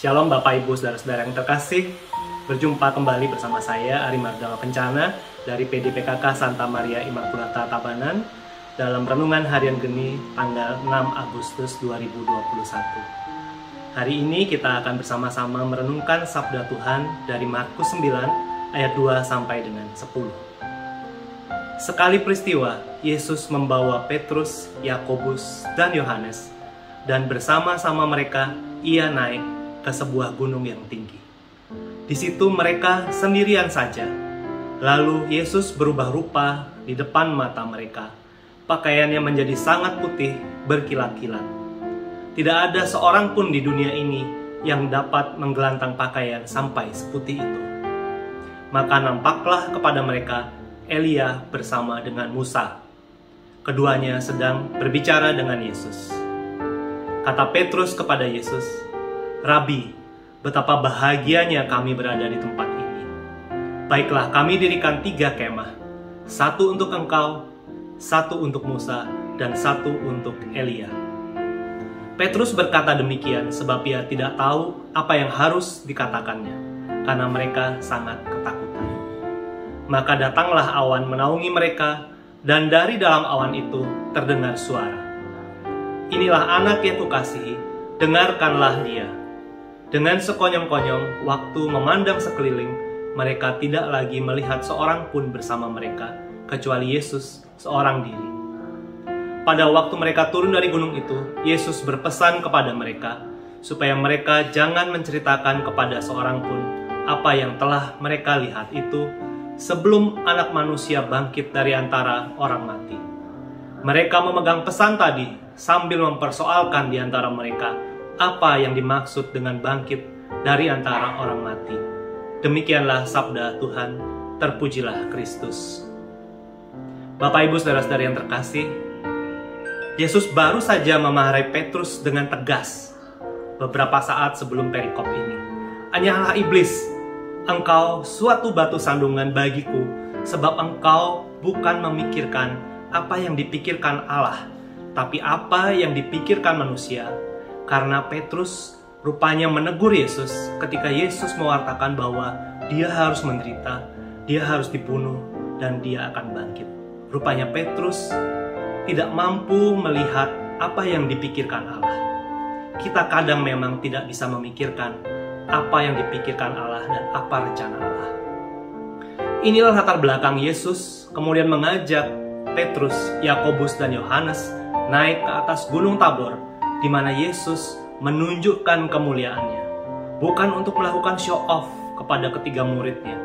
Shalom Bapak Ibu Saudara-saudara yang terkasih. Berjumpa kembali bersama saya Ari Mardhana Kencana dari PDPKK Santa Maria Immaculata Tabanan dalam Renungan Harian Geni tanggal 6 Agustus 2021. Hari ini kita akan bersama-sama merenungkan Sabda Tuhan dari Markus 9 ayat 2 sampai dengan 10. Sekali peristiwa, Yesus membawa Petrus, Yakobus, dan Yohanes, dan bersama-sama mereka ia naik ke sebuah gunung yang tinggi. Di situ mereka sendirian saja. Lalu Yesus berubah rupa di depan mata mereka. Pakaiannya menjadi sangat putih, berkilat-kilat. Tidak ada seorang pun di dunia ini yang dapat menggelantang pakaian sampai seputih itu. Maka nampaklah kepada mereka Elia bersama dengan Musa. Keduanya sedang berbicara dengan Yesus. Kata Petrus kepada Yesus, "Rabi, betapa bahagianya kami berada di tempat ini. Baiklah, kami dirikan 3 kemah, 1 untuk engkau, 1 untuk Musa, dan 1 untuk Elia." Petrus berkata demikian sebab ia tidak tahu apa yang harus dikatakannya, karena mereka sangat ketakutan. Maka datanglah awan menaungi mereka, dan dari dalam awan itu terdengar suara, "Inilah anak yang kukasihi, dengarkanlah dia." Dengan sekonyong-konyong, waktu memandang sekeliling, mereka tidak lagi melihat seorang pun bersama mereka, kecuali Yesus seorang diri. Pada waktu mereka turun dari gunung itu, Yesus berpesan kepada mereka, supaya mereka jangan menceritakan kepada seorang pun apa yang telah mereka lihat itu, sebelum Anak Manusia bangkit dari antara orang mati. Mereka memegang pesan tadi, sambil mempersoalkan di antara mereka, apa yang dimaksud dengan bangkit dari antara orang mati. Demikianlah sabda Tuhan, terpujilah Kristus. Bapak Ibu Saudara-saudara yang terkasih, Yesus baru saja memarahi Petrus dengan tegas beberapa saat sebelum perikop ini. "Hanyalah iblis, engkau suatu batu sandungan bagiku, sebab engkau bukan memikirkan apa yang dipikirkan Allah, tapi apa yang dipikirkan manusia." Karena Petrus rupanya menegur Yesus ketika Yesus mewartakan bahwa dia harus menderita, dia harus dibunuh, dan dia akan bangkit. Rupanya Petrus tidak mampu melihat apa yang dipikirkan Allah. Kita kadang memang tidak bisa memikirkan apa yang dipikirkan Allah dan apa rencana Allah. Inilah latar belakang Yesus kemudian mengajak Petrus, Yakobus, dan Yohanes naik ke atas Gunung Tabor, di mana Yesus menunjukkan kemuliaannya, bukan untuk melakukan show off kepada ketiga muridnya,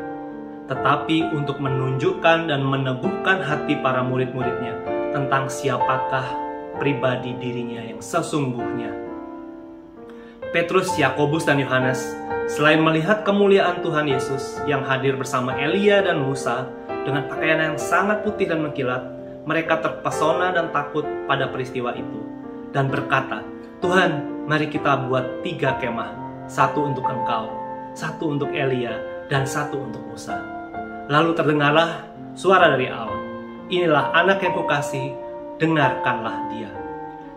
tetapi untuk menunjukkan dan meneguhkan hati para murid-muridnya tentang siapakah pribadi dirinya yang sesungguhnya. Petrus, Yakobus, dan Yohanes selain melihat kemuliaan Tuhan Yesus yang hadir bersama Elia dan Musa dengan pakaian yang sangat putih dan mengkilat, mereka terpesona dan takut pada peristiwa itu dan berkata, "Tuhan, mari kita buat 3 kemah, 1 untuk engkau, 1 untuk Elia, dan 1 untuk Musa." Lalu terdengarlah suara dari awan, "Inilah anak yang kukasihi, dengarkanlah dia."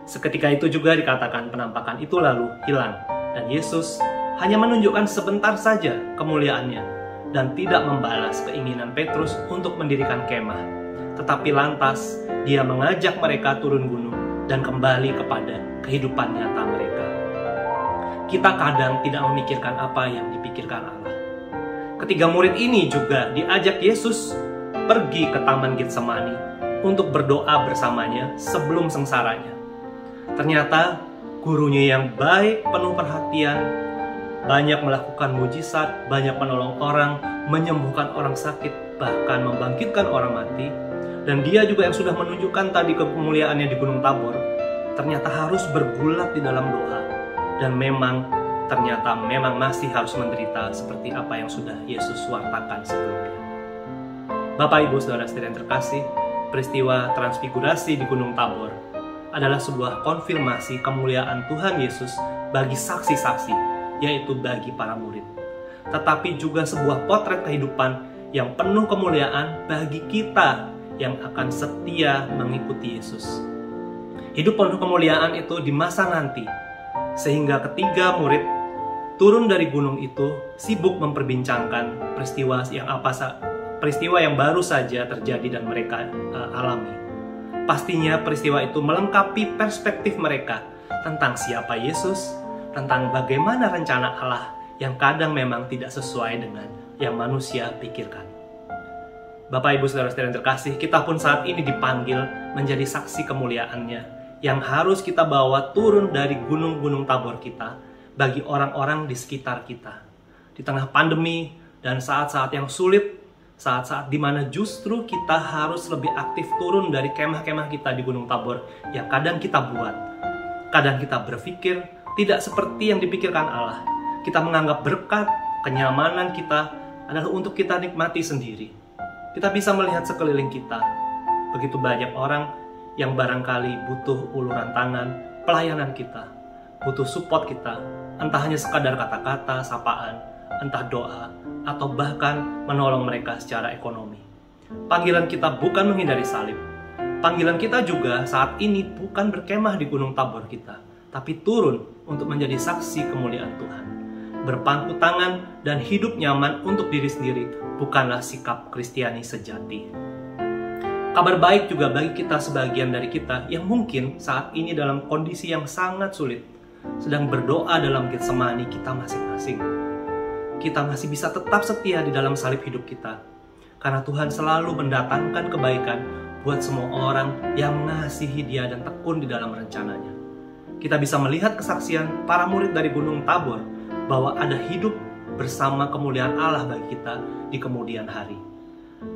Seketika itu juga dikatakan penampakan itu lalu hilang, dan Yesus hanya menunjukkan sebentar saja kemuliaannya dan tidak membalas keinginan Petrus untuk mendirikan kemah, tetapi lantas dia mengajak mereka turun gunung dan kembali kepada kehidupan nyata mereka. Kita kadang tidak memikirkan apa yang dipikirkan Allah. Ketiga murid ini juga diajak Yesus pergi ke Taman Getsemani untuk berdoa bersamanya sebelum sengsaranya. Ternyata gurunya yang baik, penuh perhatian, banyak melakukan mujizat, banyak menolong orang, menyembuhkan orang sakit, bahkan membangkitkan orang mati, dan dia juga yang sudah menunjukkan tadi kemuliaannya di Gunung Tabor, ternyata harus bergulat di dalam doa, dan ternyata memang masih harus menderita seperti apa yang sudah Yesus wartakan sebelumnya. Bapak Ibu Saudara-saudara yang terkasih, peristiwa transfigurasi di Gunung Tabor adalah sebuah konfirmasi kemuliaan Tuhan Yesus bagi saksi-saksi, yaitu bagi para murid. Tetapi juga sebuah potret kehidupan yang penuh kemuliaan bagi kita yang akan setia mengikuti Yesus. Hidup penuh kemuliaan itu di masa nanti, sehingga ketiga murid turun dari gunung itu sibuk memperbincangkan peristiwa yang baru saja terjadi dan mereka alami. Pastinya peristiwa itu melengkapi perspektif mereka tentang siapa Yesus, tentang bagaimana rencana Allah yang kadang memang tidak sesuai dengan yang manusia pikirkan. Bapak, Ibu, Saudara-saudara yang terkasih, kita pun saat ini dipanggil menjadi saksi kemuliaan-Nya yang harus kita bawa turun dari gunung-gunung Tabor kita bagi orang-orang di sekitar kita. Di tengah pandemi dan saat-saat yang sulit, saat-saat di mana justru kita harus lebih aktif turun dari kemah-kemah kita di Gunung Tabor yang kadang kita buat. Kadang kita berpikir tidak seperti yang dipikirkan Allah. Kita menganggap berkat, kenyamanan kita adalah untuk kita nikmati sendiri. Kita bisa melihat sekeliling kita. Begitu banyak orang yang barangkali butuh uluran tangan, pelayanan kita. Butuh support kita. Entah hanya sekadar kata-kata, sapaan, entah doa, atau bahkan menolong mereka secara ekonomi. Panggilan kita bukan menghindari salib. Panggilan kita juga saat ini bukan berkemah di Gunung Tabor kita, tapi turun untuk menjadi saksi kemuliaan Tuhan. Berpangku tangan dan hidup nyaman untuk diri sendiri bukanlah sikap Kristiani sejati. Kabar baik juga bagi kita sebagian dari kita yang mungkin saat ini dalam kondisi yang sangat sulit, sedang berdoa dalam Getsemani kita masing-masing. Kita masih bisa tetap setia di dalam salib hidup kita, karena Tuhan selalu mendatangkan kebaikan buat semua orang yang mengasihi Dia dan tekun di dalam rencananya. Kita bisa melihat kesaksian para murid dari Gunung Tabor bahwa ada hidup bersama kemuliaan Allah bagi kita di kemudian hari.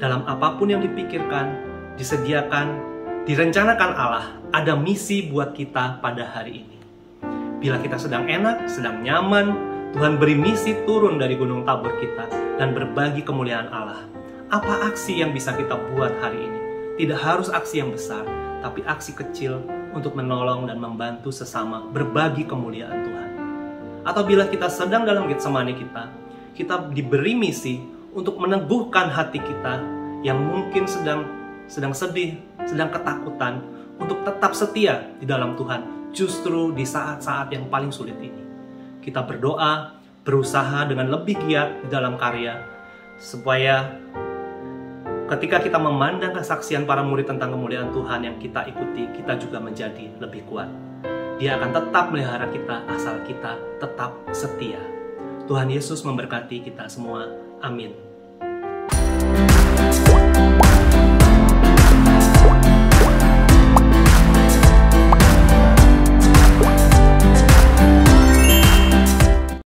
Dalam apapun yang dipikirkan, disediakan, direncanakan Allah, ada misi buat kita pada hari ini. Bila kita sedang enak, sedang nyaman, Tuhan beri misi turun dari Gunung Tabor kita dan berbagi kemuliaan Allah. Apa aksi yang bisa kita buat hari ini? Tidak harus aksi yang besar, tapi aksi kecil untuk menolong dan membantu sesama berbagi kemuliaan Tuhan. Atau bila kita sedang dalam Getsemani kita diberi misi untuk meneguhkan hati kita yang mungkin sedang sedih, sedang ketakutan, untuk tetap setia di dalam Tuhan justru di saat-saat yang paling sulit ini. Kita berdoa, berusaha dengan lebih giat di dalam karya, supaya ketika kita memandang kesaksian para murid tentang kemuliaan Tuhan yang kita ikuti, kita juga menjadi lebih kuat. Dia akan tetap melihara kita asal kita tetap setia. Tuhan Yesus memberkati kita semua. Amin.